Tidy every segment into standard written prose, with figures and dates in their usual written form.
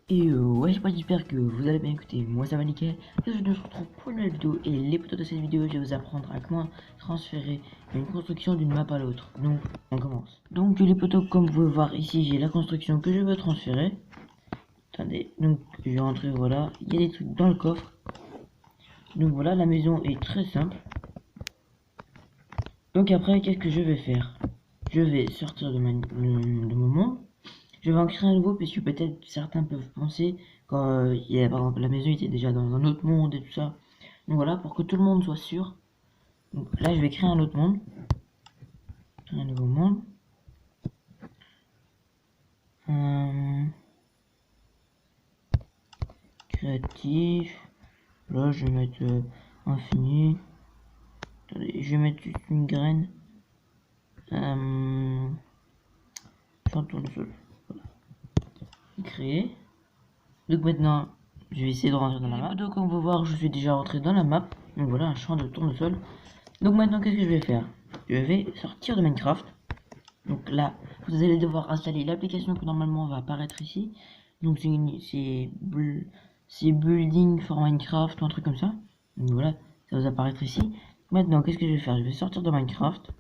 Et ouais, j'espère que vous allez bien écouter. Moi, ça va nickel. Et je se retrouve pour une nouvelle vidéo. Et les potos de cette vidéo, je vais vous apprendre à comment transférer une construction d'une map à l'autre. Donc, on commence. Donc, les potos, comme vous pouvez voir ici, j'ai la construction que je veux transférer. Attendez, donc je vais rentrer, voilà. Il y a des trucs dans le coffre. Donc voilà, la maison est très simple. Donc après, qu'est-ce que je vais faire? Je vais sortir de mon monde. Je vais en créer un nouveau, puisque peut-être certains peuvent penser quand par exemple, la maison était déjà dans un autre monde et tout ça. Donc voilà, pour que tout le monde soit sûr. Donc là, je vais créer un autre monde. Un nouveau monde. Créatif. Là, je vais mettre infini. Attendez, je vais mettre juste une graine. Champ de tournesol. Voilà. Créer. Donc maintenant, je vais essayer de rentrer dans la map. Donc comme on peut voir, je suis déjà rentré dans la map. Donc voilà, un champ de tournesol. Donc maintenant, qu'est-ce que je vais faire? Je vais sortir de Minecraft. Donc là, vous allez devoir installer l'application que normalement va apparaître ici. Donc c'est Building for Minecraft ou un truc comme ça. Donc voilà, ça va apparaître ici. Maintenant, qu'est-ce que je vais faire? Je vais sortir de Minecraft.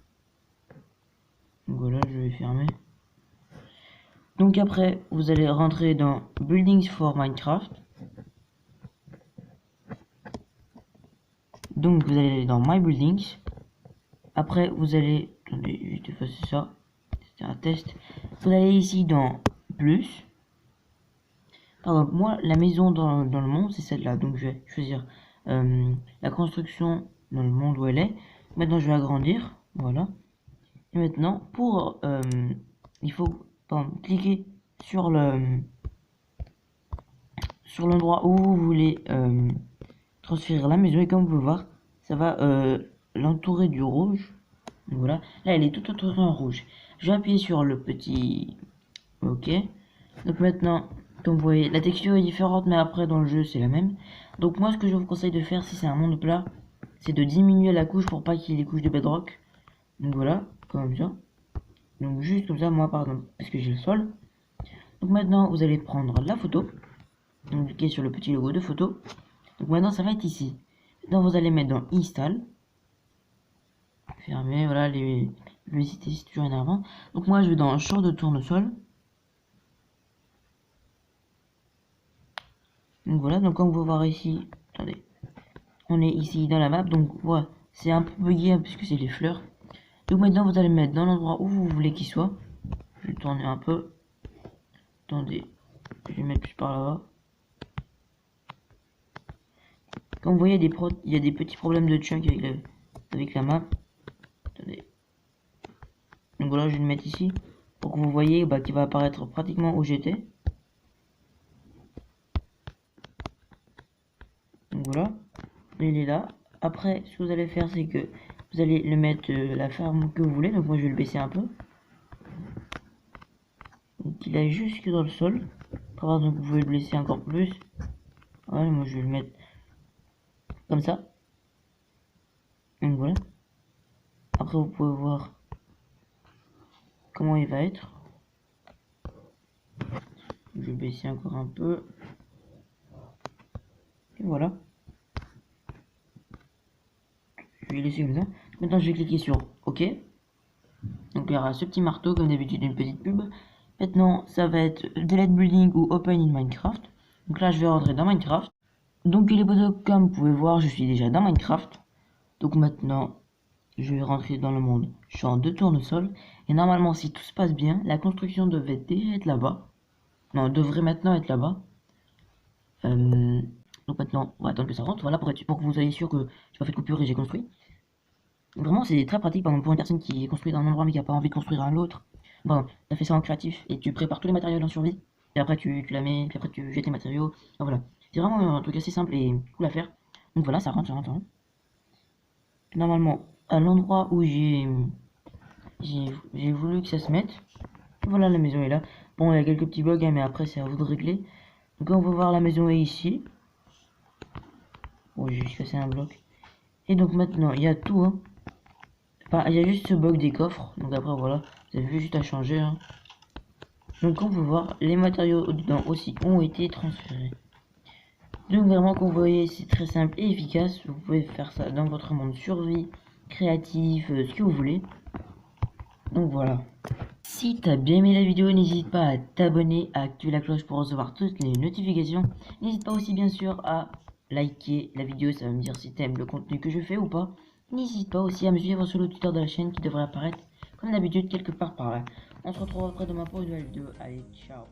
Donc voilà, je vais fermer. Donc après, vous allez rentrer dans Buildings for Minecraft. Donc vous allez aller dans My Buildings. Après, vous allez... Attendez, je vais effacer ça. C'était un test. Vous allez ici dans Plus. Par exemple, moi, la maison dans le monde, c'est celle-là. Donc je vais choisir la construction dans le monde où elle est. Maintenant, je vais agrandir. Voilà. Et maintenant, il faut cliquer sur l'endroit où vous voulez transférer la maison. Et comme vous pouvez voir, ça va l'entourer du rouge. Donc voilà. Là, elle est tout entourée en rouge. Je vais appuyer sur le petit OK. Donc maintenant, comme vous voyez, la texture est différente, mais après dans le jeu c'est la même. Donc moi, ce que je vous conseille de faire si c'est un monde plat, c'est de diminuer la couche pour pas qu'il y ait des couches de bedrock. Donc voilà, comme ça. Donc juste comme ça, moi pardon, parce que j'ai le sol. Donc maintenant, vous allez prendre la photo. Donc cliquez sur le petit logo de photo. Donc maintenant, ça va être ici. Maintenant, vous allez mettre dans Install. Fermez, voilà, les publicités c'est toujours énervant. Donc moi, je vais dans champ de tournesol. Donc voilà, donc comme vous pouvez voir ici, attendez, on est ici dans la map, donc voilà, c'est un peu bugué hein, puisque c'est les fleurs. Donc maintenant vous allez mettre dans l'endroit où vous voulez qu'il soit. Je vais tourner un peu. Attendez, je vais mettre plus par là-bas. Comme vous voyez, il y a des petits problèmes de chunk avec la map. Attendez. Donc voilà, je vais le mettre ici pour que vous voyez qu'il va apparaître pratiquement où j'étais. Donc voilà, il est là. Après, ce que vous allez faire, c'est que vous allez le mettre la forme que vous voulez. Donc moi, je vais le baisser un peu. Donc il est jusque dans le sol. Par donc vous pouvez le blesser encore plus. Voilà, moi je vais le mettre comme ça. Donc voilà. Après vous pouvez voir comment il va être. Je vais baisser encore un peu. Et voilà. Je vais laisser comme ça. Maintenant je vais cliquer sur OK. Donc il y aura ce petit marteau comme d'habitude, une petite pub. Maintenant ça va être Delete Building ou Open in Minecraft. Donc là je vais rentrer dans Minecraft. Donc les potos, comme vous pouvez voir, je suis déjà dans Minecraft. Donc maintenant je vais rentrer dans le monde champ de tournesol. Et normalement, si tout se passe bien, la construction devait déjà être là-bas. Non, devrait maintenant être là-bas. Donc maintenant, on va attendre que ça rentre. Voilà, pour que vous soyez sûr que j'ai pas fait de coupure et j'ai construit. Vraiment, c'est très pratique, par exemple, pour une personne qui est construite dans un endroit mais qui a pas envie de construire à l'autre. Bon, t'as fait ça en créatif et tu prépares tous les matériaux en survie. Et après, tu la mets, puis après, tu jettes les matériaux. Enfin, voilà. C'est vraiment un truc assez simple et cool à faire. Donc voilà, ça rentre, ça rentre. Normalement, à l'endroit où j'ai voulu que ça se mette. Voilà, la maison est là. Bon, il y a quelques petits bugs, hein, mais après, c'est à vous de régler. Donc, on va voir la maison est ici. Bon, j'ai juste cassé un bloc. Et donc, maintenant, il y a tout. Hein. Enfin, il y a juste ce bug des coffres. Donc, après, voilà. Vous avez juste à changer. Hein. Donc on peut voir, les matériaux dedans aussi ont été transférés. Donc vraiment, comme vous voyez, c'est très simple et efficace. Vous pouvez faire ça dans votre monde survie, créatif, ce que vous voulez. Donc voilà. Si t'as bien aimé la vidéo, n'hésite pas à t'abonner, à activer la cloche pour recevoir toutes les notifications. N'hésite pas aussi bien sûr à liker la vidéo, ça va me dire si t'aimes le contenu que je fais ou pas. N'hésite pas aussi à me suivre sur le Twitter de la chaîne qui devrait apparaître comme d'habitude quelque part par là. On se retrouve après demain pour une nouvelle vidéo. Allez, ciao.